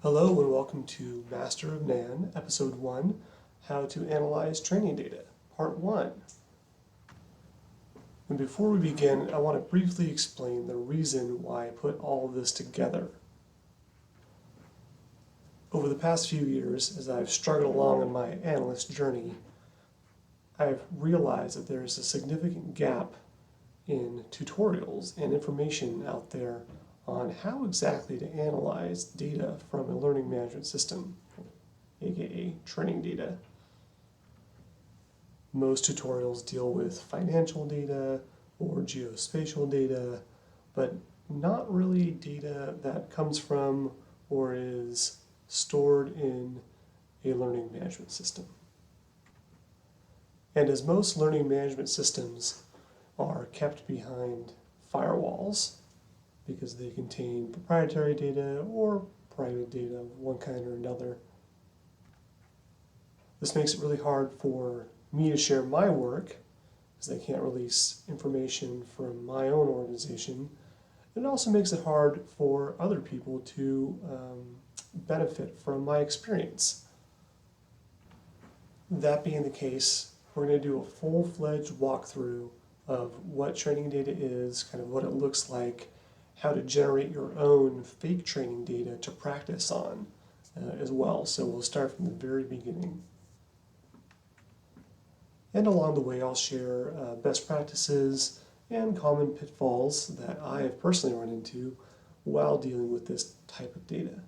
Hello and welcome to Master of NAN, Episode 1, How to Analyze Training Data, Part 1. And before we begin, I want to briefly explain the reason why I put all of this together. Over the past few years, as I've struggled along in my analyst journey, I've realized that there is a significant gap in tutorials and information out there on how exactly to analyze data from a learning management system, aka training data. Most tutorials deal with financial data or geospatial data, but not really data that comes from or is stored in a learning management system. And as most learning management systems are kept behind firewalls, because they contain proprietary data or private data of one kind or another. This makes it really hard for me to share my work, because I can't release information from my own organization. It also makes it hard for other people to benefit from my experience. That being the case, we're going to do a full-fledged walkthrough of what training data is, kind of what it looks like, how to generate your own fake training data to practice on as well. So we'll start from the very beginning. And along the way, I'll share best practices and common pitfalls that I have personally run into while dealing with this type of data.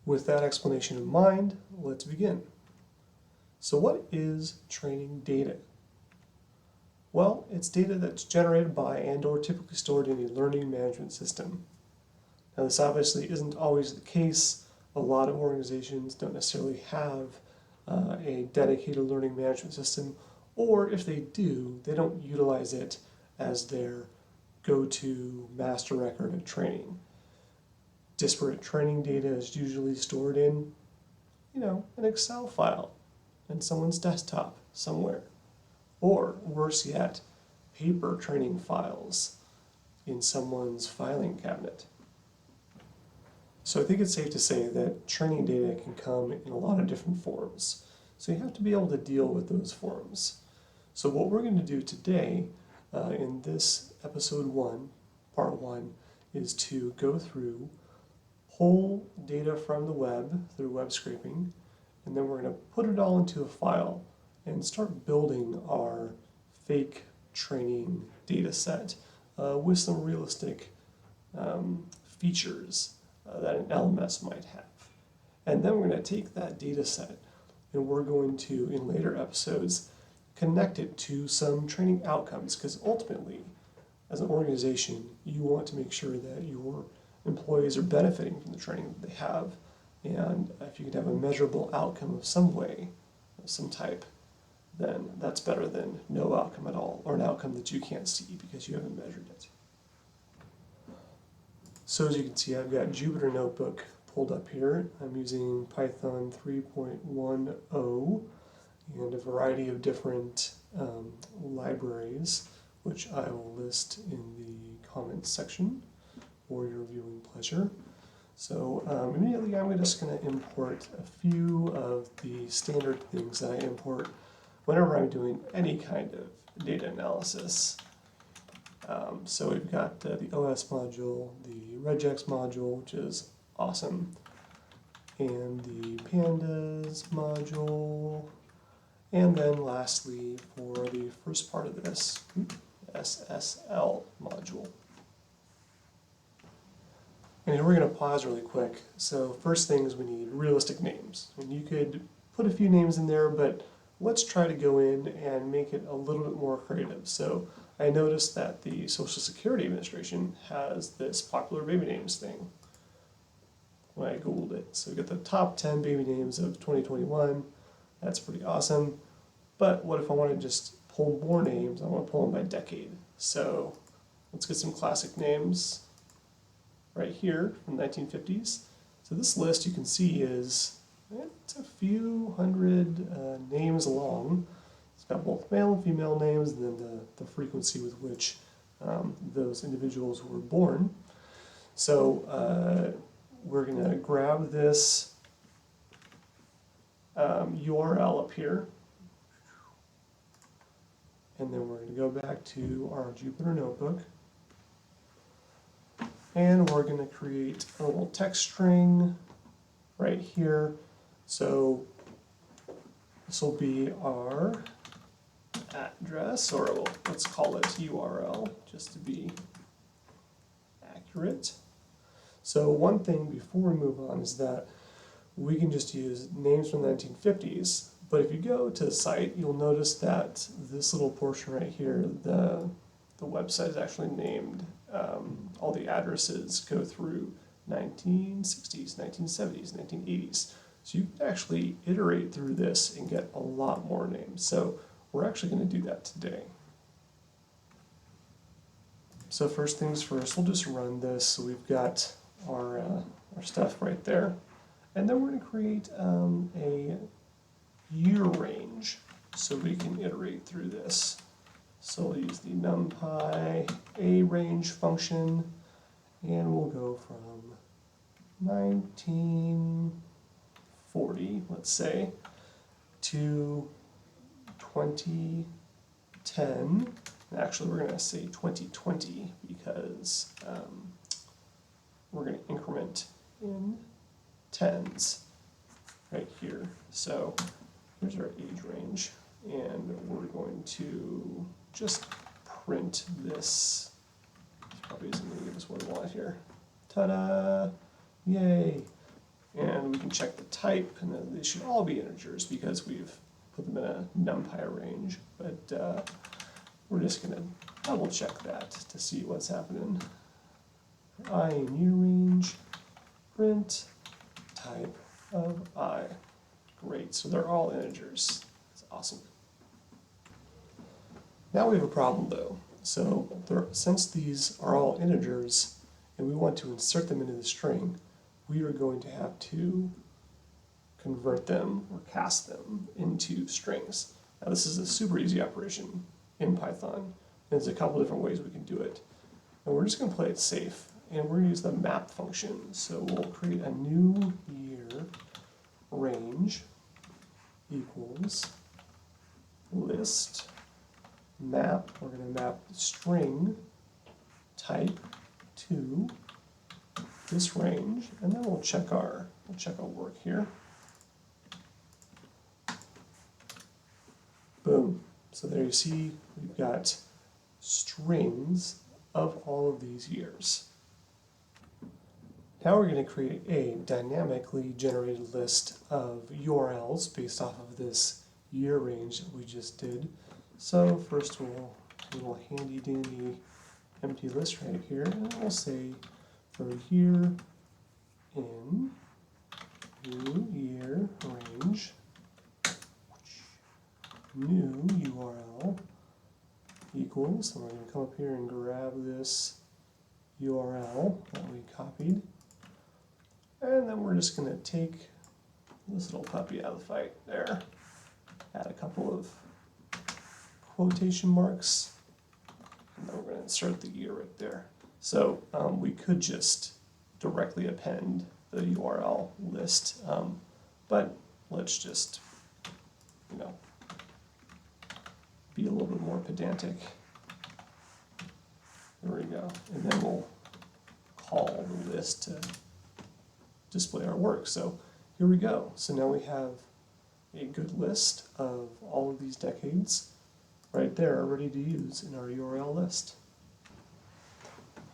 With that explanation in mind, let's begin. So what is training data? Well, it's data that's generated by and or typically stored in a learning management system. Now this obviously isn't always the case. A lot of organizations don't necessarily have a dedicated learning management system, or if they do, they don't utilize it as their go-to master record of training. Disparate training data is usually stored in, an Excel file in someone's desktop somewhere. Or, worse yet, paper training files in someone's filing cabinet. So I think it's safe to say that training data can come in a lot of different forms. So you have to be able to deal with those forms. So what we're going to do today in this episode 1, part 1, is to go through, pull data from the web through web scraping, and then we're going to put it all into a file and start building our fake training data set with some realistic features that an LMS might have. And then we're going to take that data set and we're going to, in later episodes, connect it to some training outcomes, because ultimately, as an organization, you want to make sure that your employees are benefiting from the training that they have. And if you can have a measurable outcome of some way, of some type, then that's better than no outcome at all, or an outcome that you can't see because you haven't measured it. So as you can see, I've got Jupyter Notebook pulled up here. I'm using Python 3.10 and a variety of different libraries, which I will list in the comments section for your viewing pleasure. So immediately I'm just going to import a few of the standard things that I import whenever I'm doing any kind of data analysis. So we've got the OS module, the regex module, which is awesome, and the pandas module, and then lastly, for the first part of this, SSL module. And here we're going to pause really quick. So first things, we need realistic names. And you could put a few names in there, but let's try to go in and make it a little bit more creative. So I noticed that the Social Security Administration has this popular baby names thing when I Googled it. So we got the top 10 baby names of 2021. That's pretty awesome. But what if I want to just pull more names? I want to pull them by decade. So let's get some classic names right here from the 1950s. So this list you can see is, it's a few hundred names long. It's got both male and female names, and then the frequency with which those individuals were born. So we're going to grab this URL up here, and then we're going to go back to our Jupyter Notebook, and we're going to create a little text string right here. So this will be our address, or let's call it URL just to be accurate. So one thing before we move on is that we can just use names from the 1950s, but if you go to the site, you'll notice that this little portion right here, the website is actually named, all the addresses go through 1960s, 1970s, 1980s. So you can actually iterate through this and get a lot more names. So we're actually going to do that today. So first things first, we'll just run this. So we've got our stuff right there. And then we're going to create a year range so we can iterate through this. So we'll use the numpy arange function, and we'll go from 1940, let's say, to 2010. Actually, we're going to say 2020 because we're going to increment in tens right here. So here's our age range, and we're going to just print this. This probably isn't going to give us what we want here. Ta-da! Yay! And we can check the type, and then they should all be integers because we've put them in a numpy range. But we're just going to double check that to see what's happening. I in year range, print type of I. Great, so they're all integers. That's awesome. Now we have a problem though. So since these are all integers and we want to insert them into the string, we are going to have to convert them or cast them into strings. Now this is a super easy operation in Python. There's a couple different ways we can do it. And we're just going to play it safe. And we're going to use the map function. So we'll create a new year range equals list map. We're going to map the string type to this range, and then we'll check our work here. Boom. So there you see we've got strings of all of these years. Now we're going to create a dynamically generated list of URLs based off of this year range that we just did. So first we'll do a little handy dandy empty list right here, and we'll say for year in new year range new URL equals, and we're going to come up here and grab this URL that we copied, and then we're just going to take this little puppy out of the fight there, add a couple of quotation marks, and then we're going to insert the year right there. So we could just directly append the URL list, but let's just, be a little bit more pedantic. There we go. And then we'll call the list to display our work. So here we go. So now we have a good list of all of these decades right there ready to use in our URL list.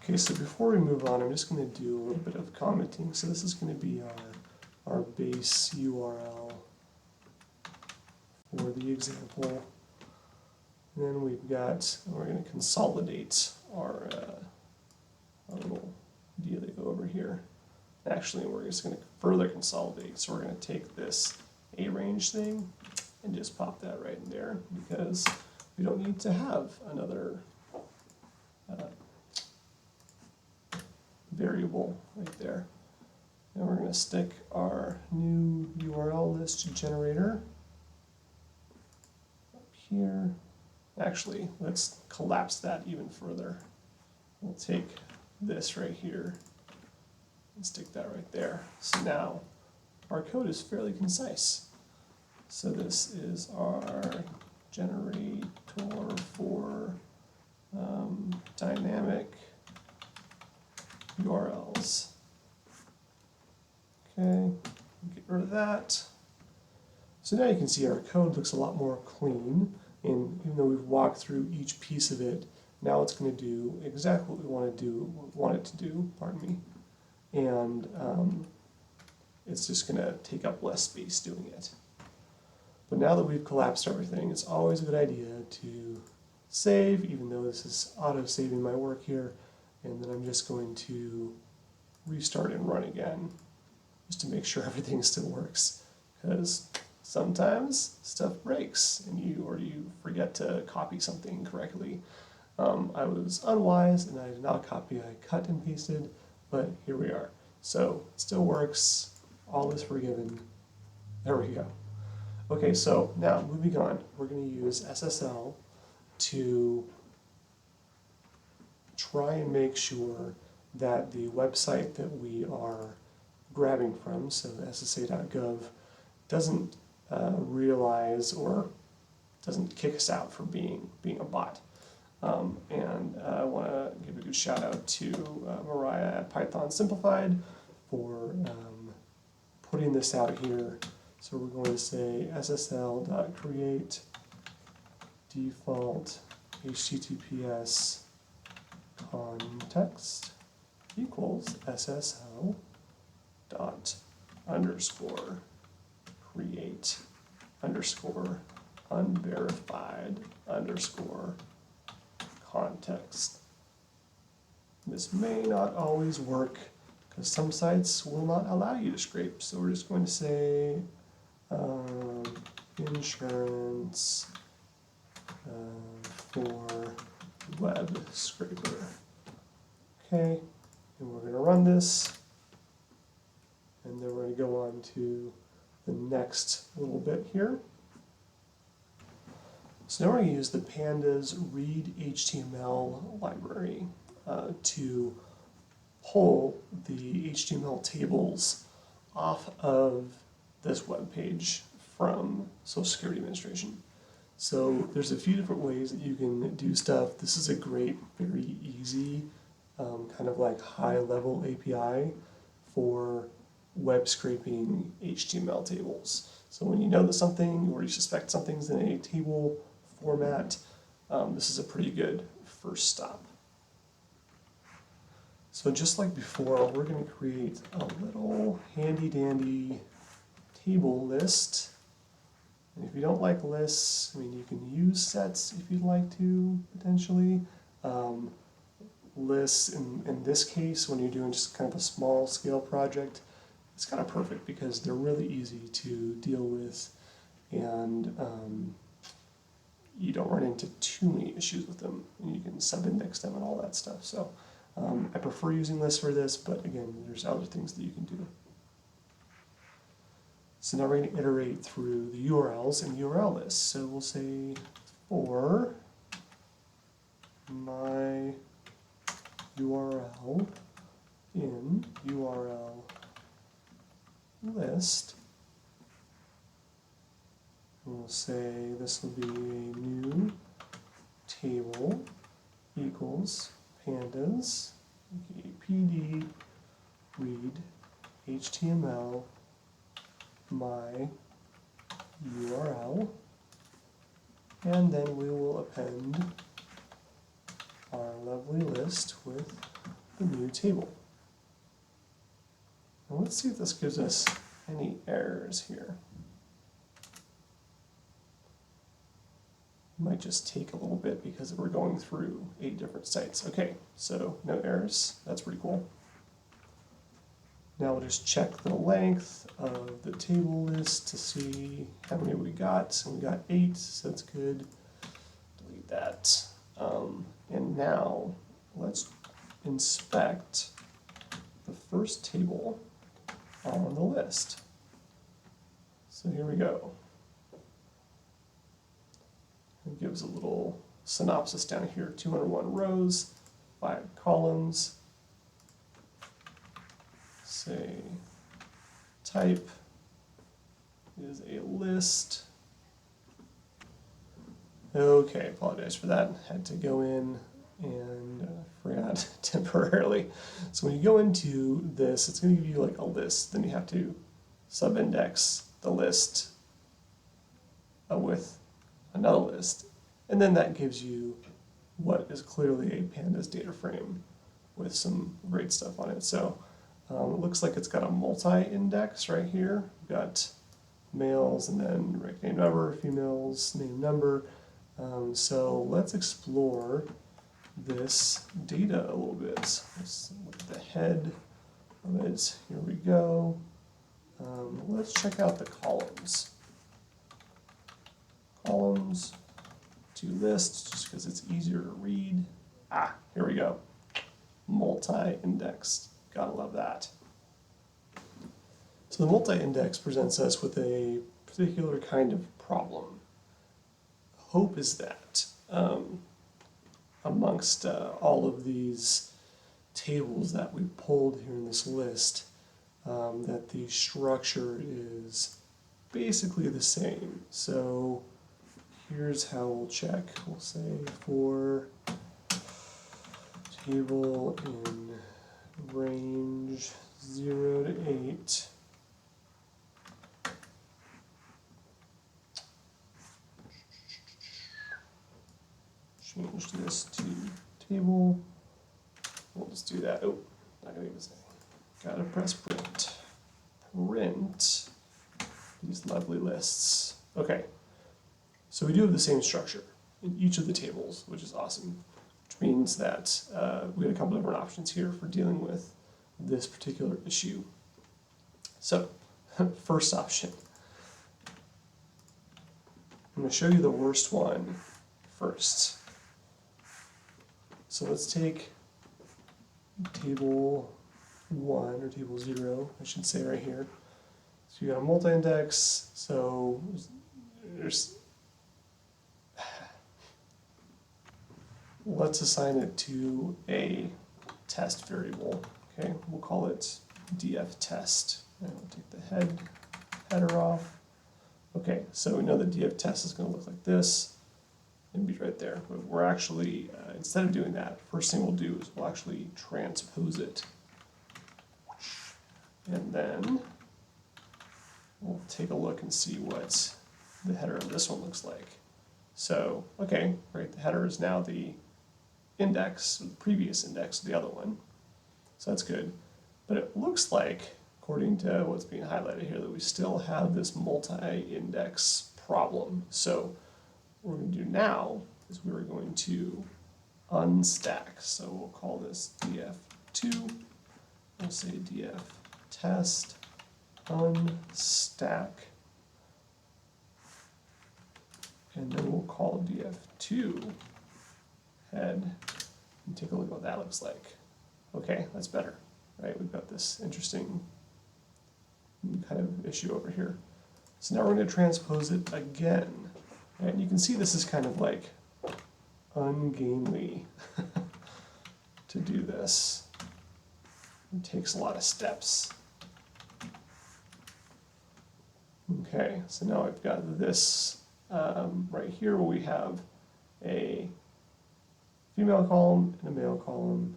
Okay, so before we move on, I'm just going to do a little bit of commenting. So this is going to be our base URL for the example. And then we're going to consolidate our little dealio over here. Actually, we're just going to further consolidate. So we're going to take this arange thing and just pop that right in there because we don't need to have another variable right there. And we're going to stick our new URL list generator up here. Actually, let's collapse that even further. We'll take this right here and stick that right there. So now our code is fairly concise. So this is our generator for dynamic URLs. Okay, get rid of that. So now you can see our code looks a lot more clean, and even though we've walked through each piece of it, now it's going to do exactly what we want it to do, pardon me, and it's just going to take up less space doing it. But now that we've collapsed everything, it's always a good idea to save, even though this is auto-saving my work here, and then I'm just going to restart and run again, just to make sure everything still works, because sometimes stuff breaks and you forget to copy something correctly. I was unwise and I did not copy, I cut and pasted, but here we are. So it still works, all is forgiven. There we go. Okay, so now moving on, we're going to use SSL to try and make sure that the website that we are grabbing from, so ssa.gov, doesn't realize or doesn't kick us out for being a bot. And I want to give a good shout out to Mariah at Python Simplified for putting this out here. So we're going to say ssl.create default HTTPS context equals ssl dot underscore create underscore unverified underscore context. This may not always work because some sites will not allow you to scrape, so we're just going to say insurance for web scraper. Okay, and we're going to run this, and then we're going to go on to the next little bit here. So now we're going to use the pandas read HTML library to pull the HTML tables off of this web page from Social Security Administration. So there's a few different ways that you can do stuff. This is a great, very easy, kind of like high-level API for web scraping HTML tables. So when you know that something, or you suspect something's in a table format, this is a pretty good first stop. So just like before, we're going to create a little handy-dandy table list. And if you don't like lists, I mean, you can use sets if you'd like to, potentially. Lists, in this case, when you're doing just kind of a small scale project, it's kind of perfect because they're really easy to deal with, and you don't run into too many issues with them, and you can sub-index them and all that stuff. So I prefer using lists for this, but again, there's other things that you can do. So now we're going to iterate through the URLs in the URL list. So we'll say for my URL in URL list. We'll say this will be a new table equals pandas, okay, pd read HTML my URL, and then we will append our lovely list with the new table. Now let's see if this gives us any errors here. It might just take a little bit because we're going through 8 different sites. Okay, so no errors. That's pretty cool. Now we'll just check the length of the table list to see how many we got. So we got 8, so that's good. Delete that. And now let's inspect the first table on the list. So here we go. It gives a little synopsis down here, 201 rows, 5 columns. say type is a list. Okay, apologize for that. Had to go in and forgot temporarily. So when you go into this, it's going to give you like a list. Then you have to subindex the list with another list. And then that gives you what is clearly a pandas data frame with some great stuff on it. So it looks like it's got a multi-index right here. We've got males and then right name number, females, name number. So let's explore this data a little bit. Let's look at the head of it. Here we go. Let's check out the columns. Columns to lists, just because it's easier to read. Ah, here we go. Multi-indexed. Gotta love that. So the multi-index presents us with a particular kind of problem. Hope is that amongst all of these tables that we pulled here in this list, that the structure is basically the same. So here's how we'll check. We'll say for table in range 0 to 8, change this to table. We'll just do that. Oh, not gonna even say. Gotta press print. Print these lovely lists. Okay, so we do have the same structure in each of the tables, which is awesome, which means that we had a couple different options here for dealing with this particular issue. So, first option. I'm going to show you the worst one first. So let's take table 1, or table 0, I should say right here. So you got a multi-index, so there's, let's assign it to a test variable. Okay, we'll call it df test. And we'll take the header off. Okay, so we know that df test is going to look like this. And be right there. But we're actually, instead of doing that, first thing we'll do is we'll actually transpose it. And then we'll take a look and see what the header of this one looks like. So, okay, right, the header is now the index, the previous index of the other one. So that's good. But it looks like, according to what's being highlighted here, that we still have this multi-index problem. So what we're going to do now is we're going to unstack. So we'll call this df2. We'll say df test unstack. And then we'll call df2 head and take a look at what that looks like. Okay, that's better, right? We've got this interesting kind of issue over here. So now we're going to transpose it again. And you can see this is kind of like ungainly to do this. It takes a lot of steps. Okay, so now I've got this right here where we have a female column and a male column.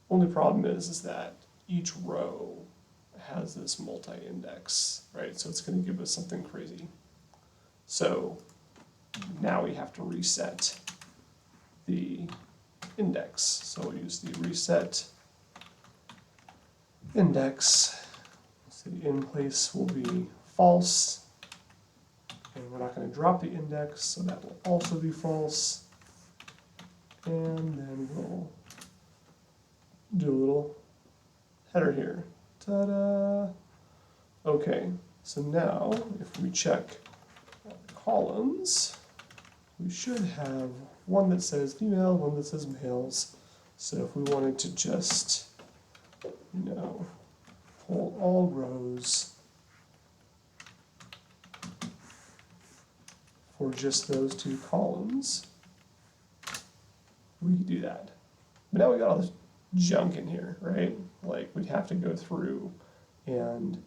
Only problem is that each row has this multi-index, right? So it's going to give us something crazy. So now we have to reset the index. So we'll use the reset index. So the in place will be false. And we're not going to drop the index, so that will also be false. And then we'll do a little header here. Ta-da! Okay, so now if we check columns, we should have one that says female, one that says males. So if we wanted to just, pull all rows for just those two columns, we could do that. But now we got all this junk in here, right? like we'd have to go through and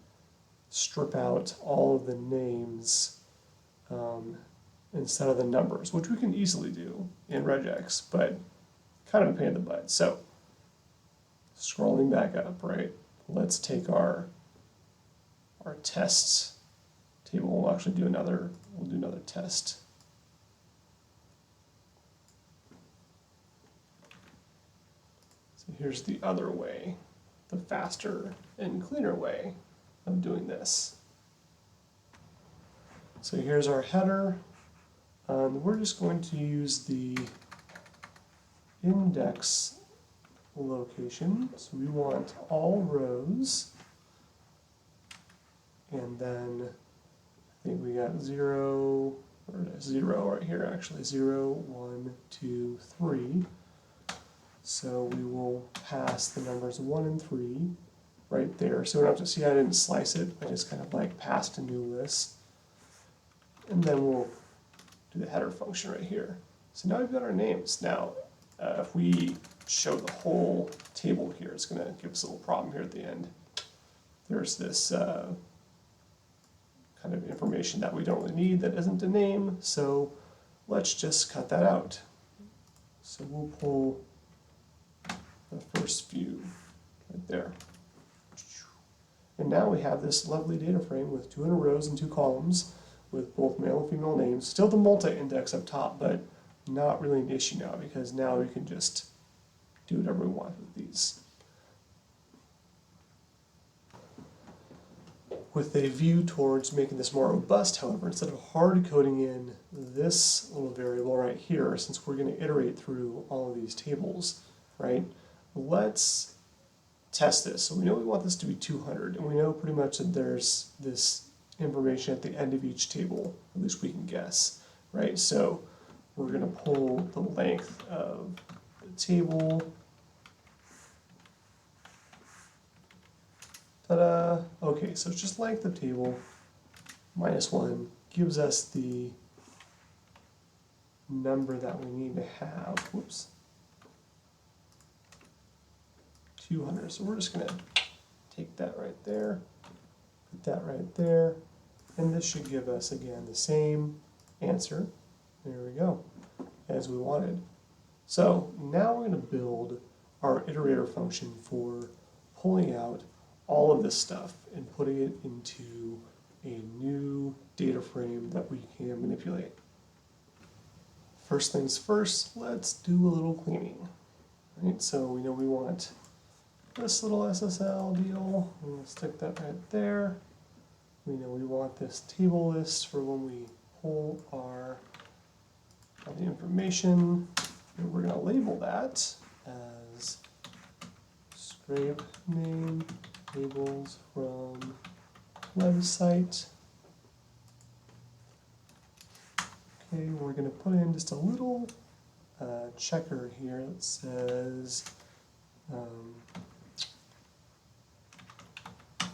strip out all of the names instead of the numbers, which we can easily do in regex, but kind of a pain in the butt. So scrolling back up, right? Let's take our tests table. We'll actually do another test. So here's the other way, the faster and cleaner way of doing this. So here's our header. We're just going to use the index location. So we want all rows, and then I think we got 0 right here actually, 0, 1, 2, 3. So we will pass the numbers 1 and 3 right there. So we don't have to see I didn't slice it, I just kind of like passed a new list. And then we'll do the header function right here. So now we've got our names. Now, if we show the whole table here, it's going to give us a little problem here at the end. There's this kind of information that we don't really need that isn't a name, so let's just cut that out. So we'll pull the first few right there. And now we have this lovely data frame with 200 rows and 2 columns with both male and female names. Still the multi-index up top, but not really an issue now because now we can just do whatever we want with these. With a view towards making this more robust, however, instead of hard coding in this little variable right here, since we're going to iterate through all of these tables, right, let's test this. So we know we want this to be 200, and we know pretty much that there's this information at the end of each table, at least we can guess, right? So we're going to pull the length of the table. Ta-da! Okay, so it's just length of table minus 1 gives us the number that we need to have. Whoops. 200. So we're just going to take that right there, put that right there, and this should give us, again, the same answer. There we go, as we wanted. So now we're going to build our iterator function for pulling out all of this stuff and putting it into a new data frame that we can manipulate. First things first, let's do a little cleaning. Right, so we know we want this little SSL deal. We'll stick that right there. We know we want this table list for when we pull all the information. And we're going to label that as scrape name tables from website. Okay, we're going to put in just a little checker here that says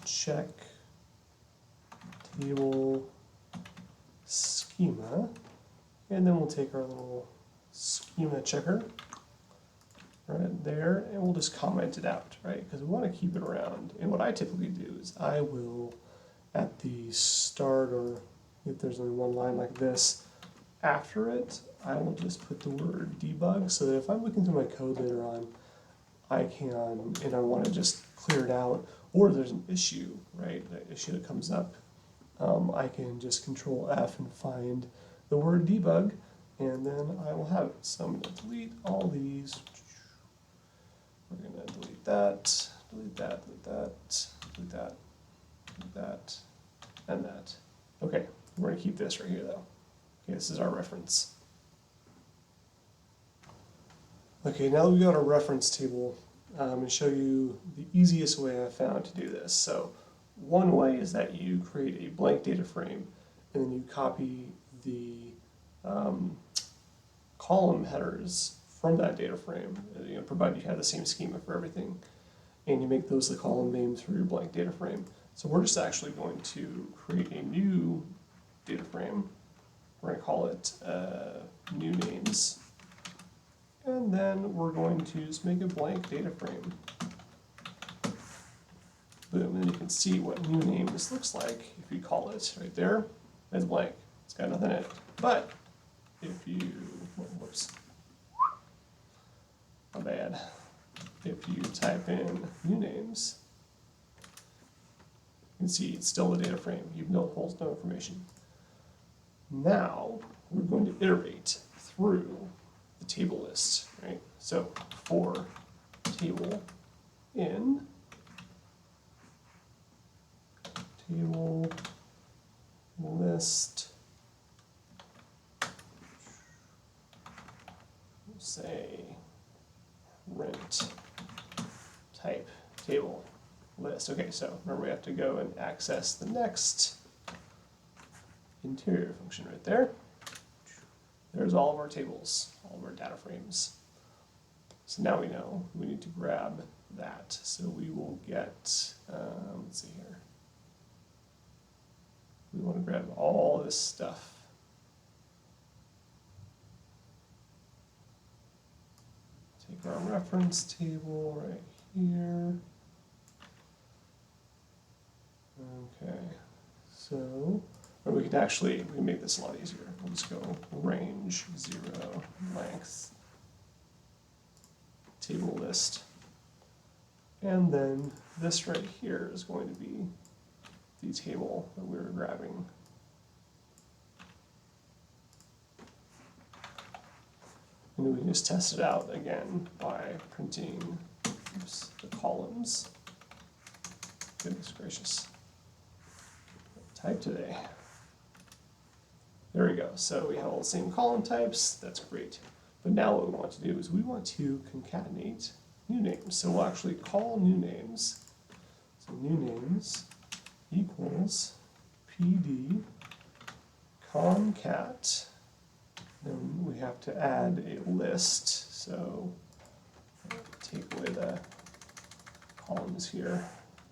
check table schema, and then we'll take our little schema checker right there, and we'll just comment it out, right? Because we want to keep it around. And what I typically do is I will, at the start, or if there's only one line like this, after it, I will just put the word debug, so that if I'm looking through my code later on, I can, and I want to just clear it out, or if there's an issue, right, an issue that comes up, I can just Control F and find the word debug, and then I will have it. So I'm going to delete all these. We're going to delete that, delete that, delete that, delete that, delete that, and that. Okay, we're going to keep this right here though. Okay, this is our reference. Okay, now that we've got our reference table, I'm going to show you the easiest way I've found to do this. So one way is that you create a blank data frame and then you copy the column headers from that data frame, provided you have the same schema for everything, and you make those the column names for your blank data frame. So we're just actually going to create a new data frame. We're going to call it new names, and then we're going to just make a blank data frame. can see what new names looks like if you call it right there. It's blank. It's got nothing in it. But if you, whoops, my bad. If you type in new names, you can see it's still the data frame, even though it holds no information. Now we're going to iterate through the table list, right? So for table in table list, we'll say rent type table list. Okay, so remember we have to go and access the next interior function right there. There's all of our tables, all of our data frames. So now we know we need to grab that. So we will get, let's see here. We want to grab all this stuff. Take our reference table right here. Okay, so, or we can actually, we can make this a lot easier. We'll just go range 0 length table list. And then this right here is going to be the table that we were grabbing. And we can just test it out again by printing the columns. Goodness gracious. Type today. There we go. So we have all the same column types. That's great. But now what we want to do is we want to concatenate new names. So we'll actually call new names. So new names equals pd concat. Then we have to add a list. So take away the columns here.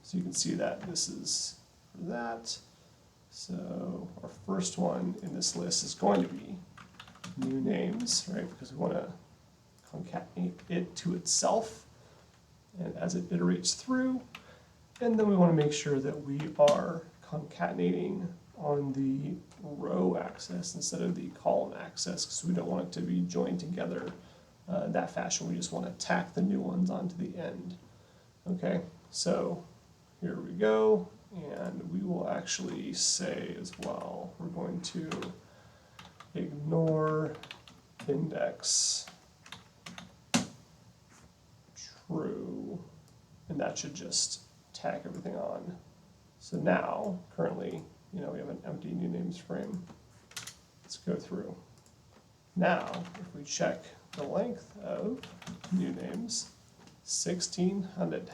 So you can see that this is for that. So our first one in this list is going to be new names, right? Because we want to concatenate it to itself and as it iterates through. And then we want to make sure that we are concatenating on the row axis instead of the column axis, because we don't want it to be joined together that fashion. We just want to tack the new ones onto the end. Okay, so here we go. And we will actually say as well, we're going to ignore index true, and that should just tack everything on. So now, currently, we have an empty new names frame. Let's go through. Now, if we check the length of new names, 1600.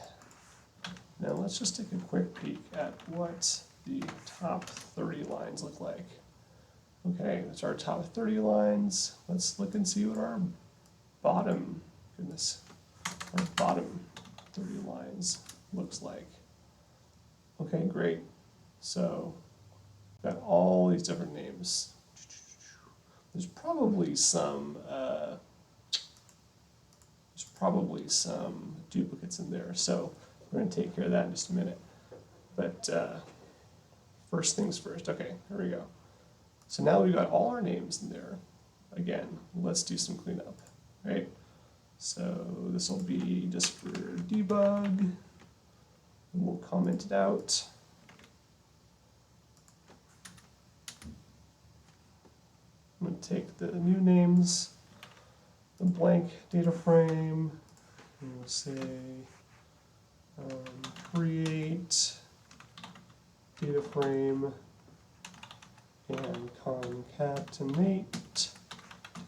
Now let's just take a quick peek at what the top 30 lines look like. Okay, that's our top 30 lines. Let's look and see what our bottom, our bottom 30 lines looks like. Okay, great. So, got all these different names. There's probably some duplicates in there. So we're going to take care of that in just a minute. But first things first. Okay, here we go. So now we've got all our names in there. Again, let's do some cleanup, right? So this will be just for debug. And we'll comment it out. I'm going to take the new names, the blank data frame, and we'll say create data frame and concatenate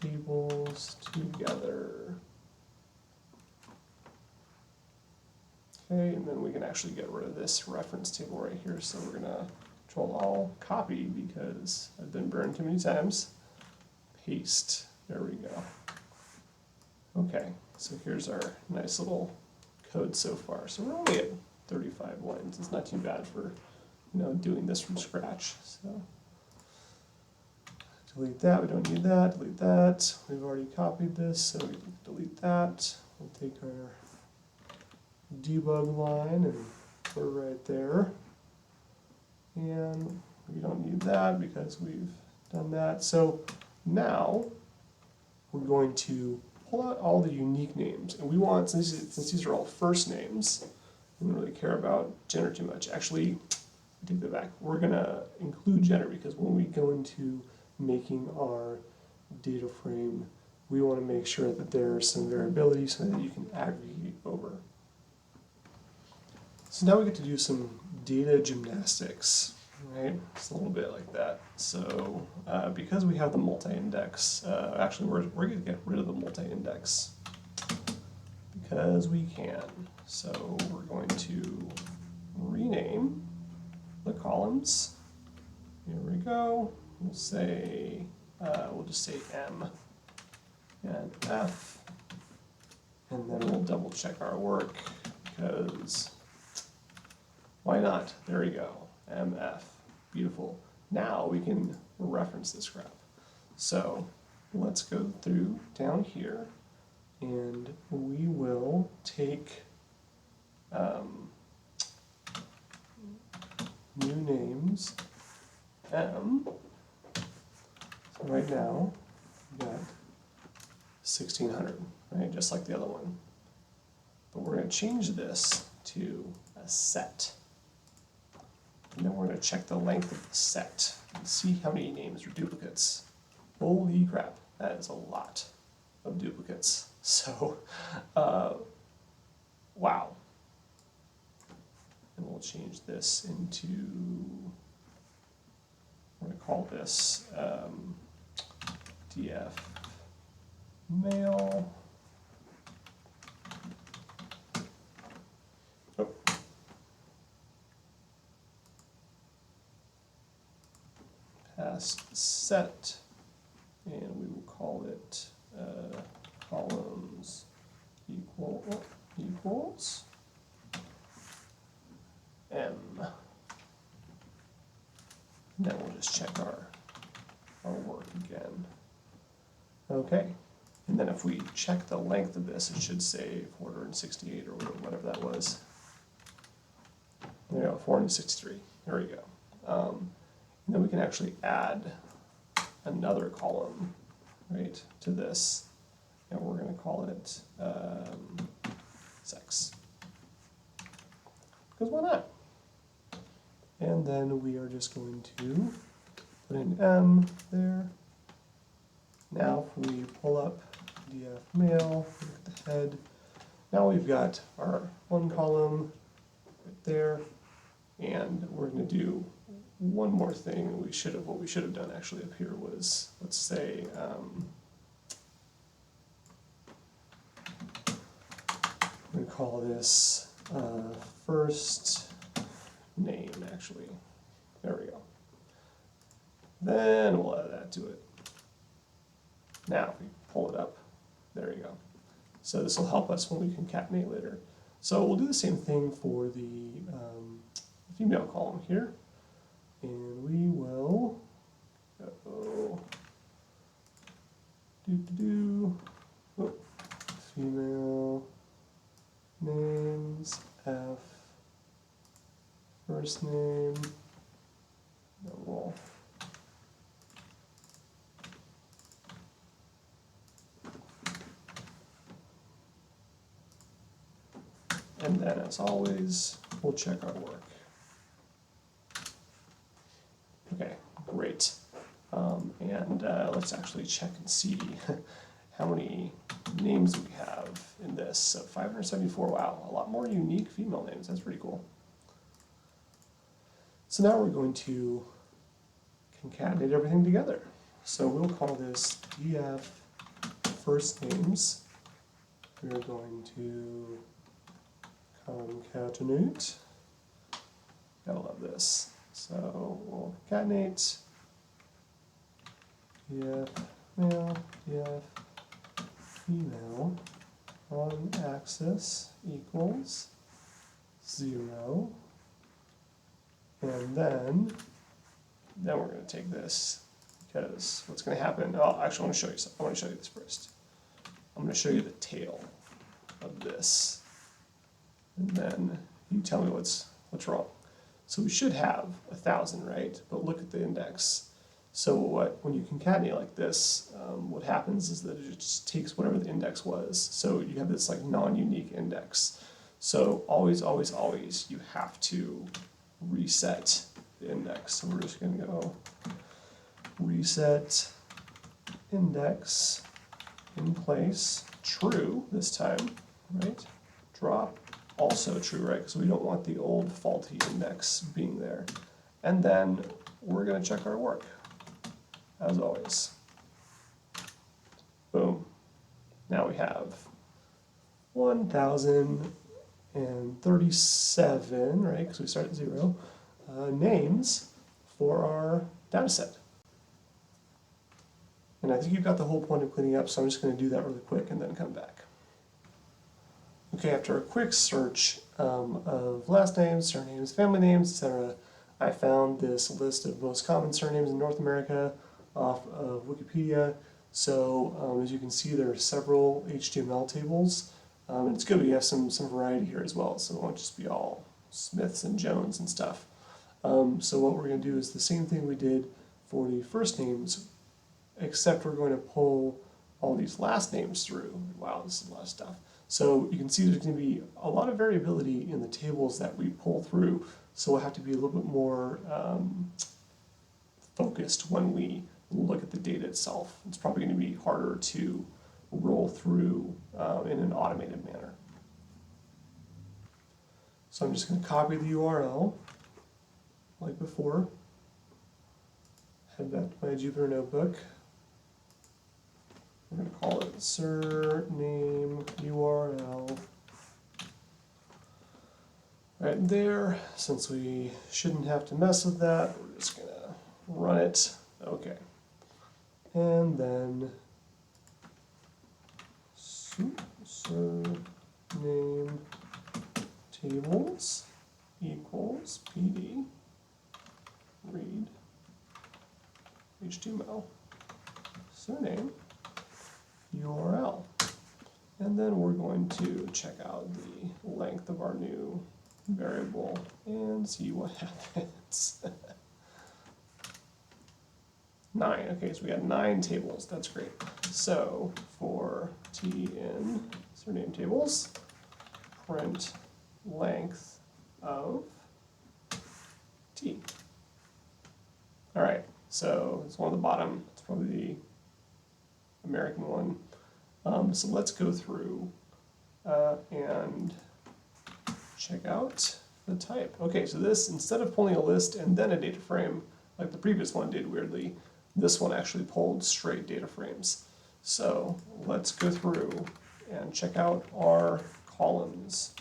tables together. Okay, and then we can actually get rid of this reference table right here. So we're going to Control-Alt copy because I've been burned too many times. Paste. There we go. Okay, so here's our nice little code so far. So we're only at 35 lines. It's not too bad for doing this from scratch. So delete that. We don't need that. Delete that. We've already copied this, so we can delete that. We'll take our debug line and we're right there. And we don't need that because we've done that. So now we're going to pull out all the unique names. And we want, since these are all first names, we don't really care about gender too much. Actually, I take that back. We're going to include gender because when we go into making our data frame, we want to make sure that there's some variability so that you can aggregate over. So now we get to do some data gymnastics, right? It's a little bit like that. So because we have the multi-index, actually we're going to get rid of the multi-index because we can. So we're going to rename the columns. Here we go. We'll say, we'll just say M and F, and then we'll double check our work because why not? There we go, MF, beautiful. Now we can reference this graph. So let's go through down here and we will take new names, M. So right now, we got 1600, right? Just like the other one. But we're going to change this to a set. And then we're going to check the length of the set and see how many names are duplicates. Holy crap, that is a lot of duplicates. So, wow. And we'll change this into, we're going to call this df male. Oh. Past set, and we will call it columns equals M. And then we'll just check our work again. Okay, and then if we check the length of this, it should say 468 or whatever that was. There we go, 463. There we go. And then we can actually add another column, right, to this, and we're going to call it sex. Because why not? And then we are just going to put in M there. Now if we pull up df male, look at the head, now we've got our one column right there, and we're going to do one more thing. What we should have done actually up here was, let's say, we're going to call this first name, actually. There we go. Then we'll add that to it. Now, if we pull it up, there you go. So this will help us when we concatenate later. So we'll do the same thing for the female column here. And we will go female names F, first name, then we'll and then as always, we'll check our work. Okay, great. And let's actually check and see how many names we have in this. So 574, wow, a lot more unique female names. That's pretty cool. So now we're going to concatenate everything together. So we'll call this df first names. We're going to concatenate. Gotta love this. So we'll concatenate df male, df female on axis equals 0. And then we're going to take this, because what's going to happen, oh, actually I want to show you something. I want to show you this first. I'm going to show you the tail of this. And then you tell me what's What's wrong? So we should have 1,000, right? But look at the index. So when you concatenate like this, what happens is that it just takes whatever the index was. So you have this like non-unique index. So always, always, always, you have to reset the index. So we're just going to go reset index in place, true this time, right? Drop, also true, right? Because we don't want the old faulty index being there. And then we're going to check our work, as always. Boom. Now we have 1,037, right? Because we start at 0, names for our data set. And I think you've got the whole point of cleaning up, so I'm just going to do that really quick and then come back. Okay, after a quick search of last names, surnames, family names, etc., I found this list of most common surnames in North America off of Wikipedia. So as you can see, there are several HTML tables, and it's good we have some variety here as well, so it won't just be all Smiths and Jones and stuff. So what we're going to do is the same thing we did for the first names, except we're going to pull all these last names through. Wow, this is a lot of stuff. So you can see there's going to be a lot of variability in the tables that we pull through, so we'll have to be a little bit more focused when we look at the data itself. It's probably going to be harder to roll through in an automated manner. So I'm just going to copy the URL like before, head back to my Jupyter notebook. We're going to call it surname URL right there. Since we shouldn't have to mess with that, we're just going to run it. Okay. And then surname tables equals PD read HTML surname URL. And then we're going to check out the length of our new variable and see what happens. 9, okay, so we got 9 tables, that's great. So for T in surname tables, print length of T. All right, so it's one at the bottom, it's probably the American one. So let's go through and check out the type. Okay, so this, instead of pulling a list and then a data frame, like the previous one did weirdly, this one actually pulled straight data frames. So let's go through and check out our columns.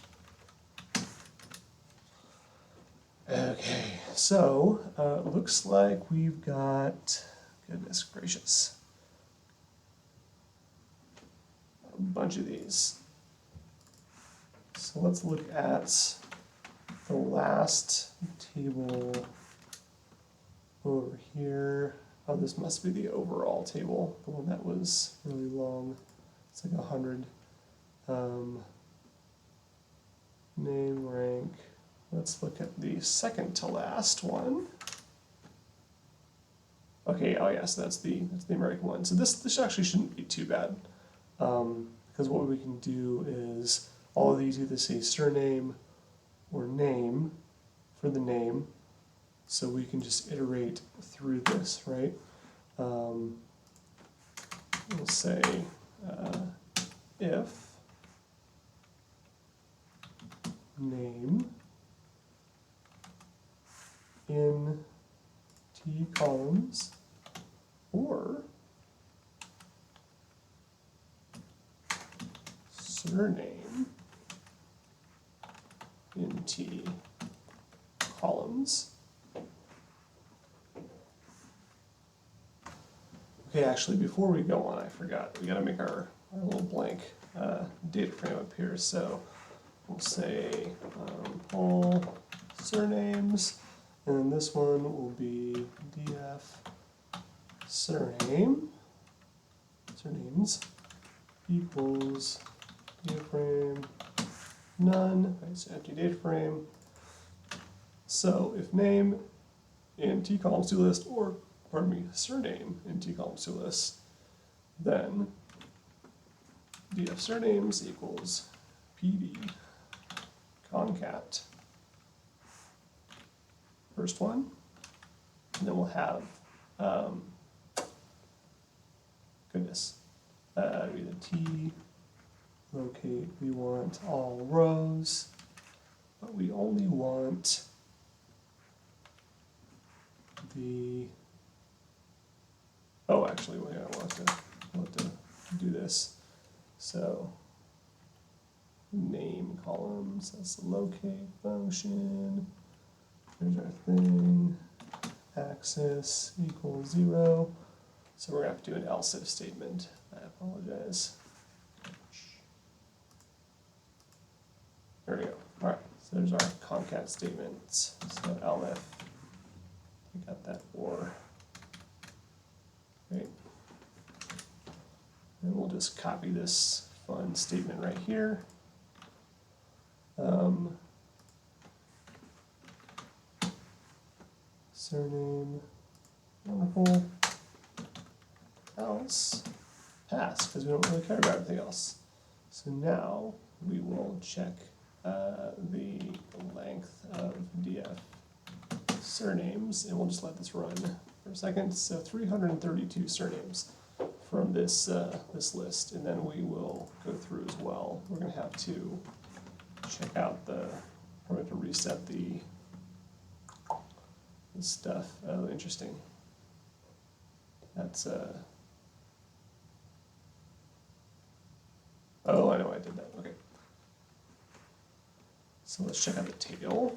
Okay, so it looks like we've got, goodness gracious, a bunch of these. So let's look at the last table over here. Oh, this must be the overall table, the one that was really long. It's like 100. Name, rank. Let's look at the second to last one. Okay, oh yes, that's the American one. So this actually shouldn't be too bad, because what we can do is all of these either say surname or name for the name. So we can just iterate through this, right? We'll say if name in T columns or surname in T columns. Okay, actually, before we go on, I forgot. We got to make our little blank data frame up here. So we'll say pull surnames, and then this one will be df surnames equals data frame none. Right, so empty data frame. So if name in T columns to list, or pardon me, surname in T columns to list, then df surnames equals pd concat first one, and then we'll have goodness, be the T locate. We want all rows, but we only want the, oh, actually, we'll have to do this. So name columns, that's the locate function. Here's our thing, axis equals 0. So we're going to have to do an else if statement. I apologize. There we go. All right, so there's our concat statements. So elif, we got that or. Great. And we'll just copy this fun statement right here. Surname, wonderful. Else, pass, because we don't really care about everything else. So now we will check the length of df surnames, and we'll just let this run for a second. So 332 surnames from this this list, and then we will go through as well. We're going to have to check out the, we're going to reset the stuff. Oh, interesting. That's oh, I know I did that. Okay. So let's check out the tail.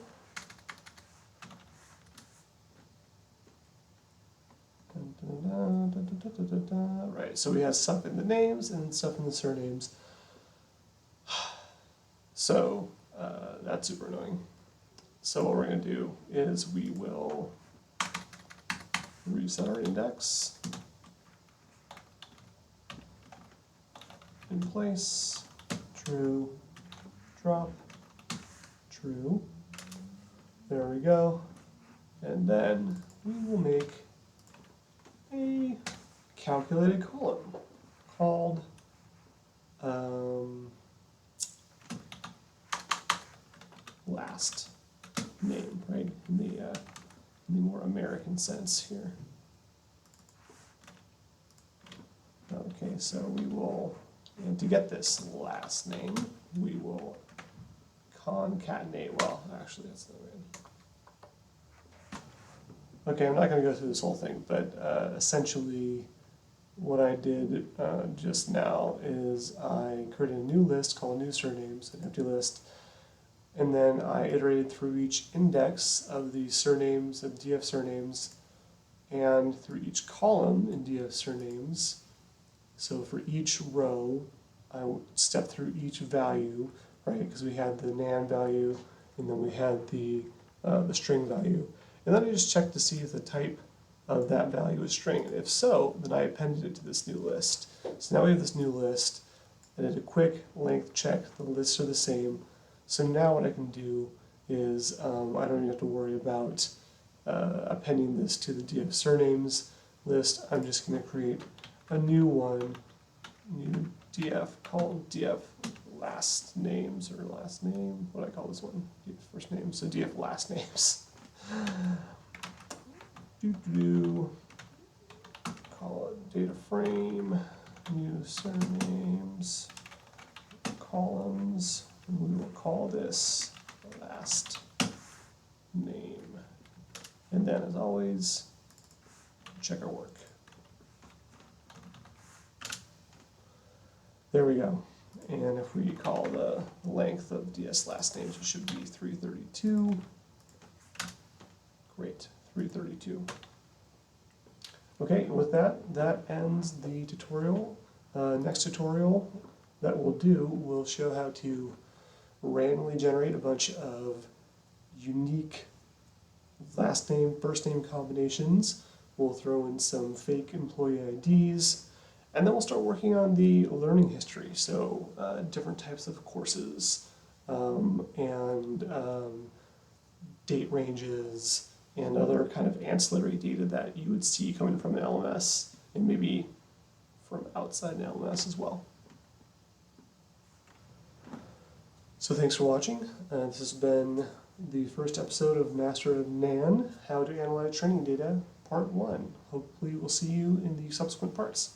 Right, so we have stuff in the names and stuff in the surnames. So that's super annoying. So what we're going to do is we will reset our index in place, true, drop, true. There we go. And then we will make a calculated column called last name, right? In the more American sense here. Okay, so we will, and to get this last name, we will concatenate, well, actually that's not right. Okay, I'm not going to go through this whole thing, but essentially what I did just now is I created a new list called new surnames, an empty list, and then I iterated through each index of the surnames, of df surnames, and through each column in df surnames. So for each row, I stepped through each value, right? Because we had the nan value, and then we had the string value. And then I just checked to see if the type of that value is string. And if so, then I appended it to this new list. So now we have this new list. I did a quick length check. The lists are the same. So now what I can do is I don't even have to worry about appending this to the df surnames list. I'm just going to create a new one, new df, called df last names, or last name, what do I call this one? Df first name, so df last names. Call it data frame, new surnames, columns, and we will call this last name. And then, as always, check our work. There we go. And if we call the length of ds last names, it should be 332. Great, 332. Okay, with that, that ends the tutorial. Next tutorial that we'll do will show how to randomly generate a bunch of unique last name, first name combinations. We'll throw in some fake employee IDs, and then we'll start working on the learning history, so different types of courses, and date ranges, and other kind of ancillary data that you would see coming from an LMS and maybe from outside an LMS as well. So thanks for watching. This has been the first episode of Master of NAN, How to Analyze Training Data, Part 1. Hopefully we'll see you in the subsequent parts.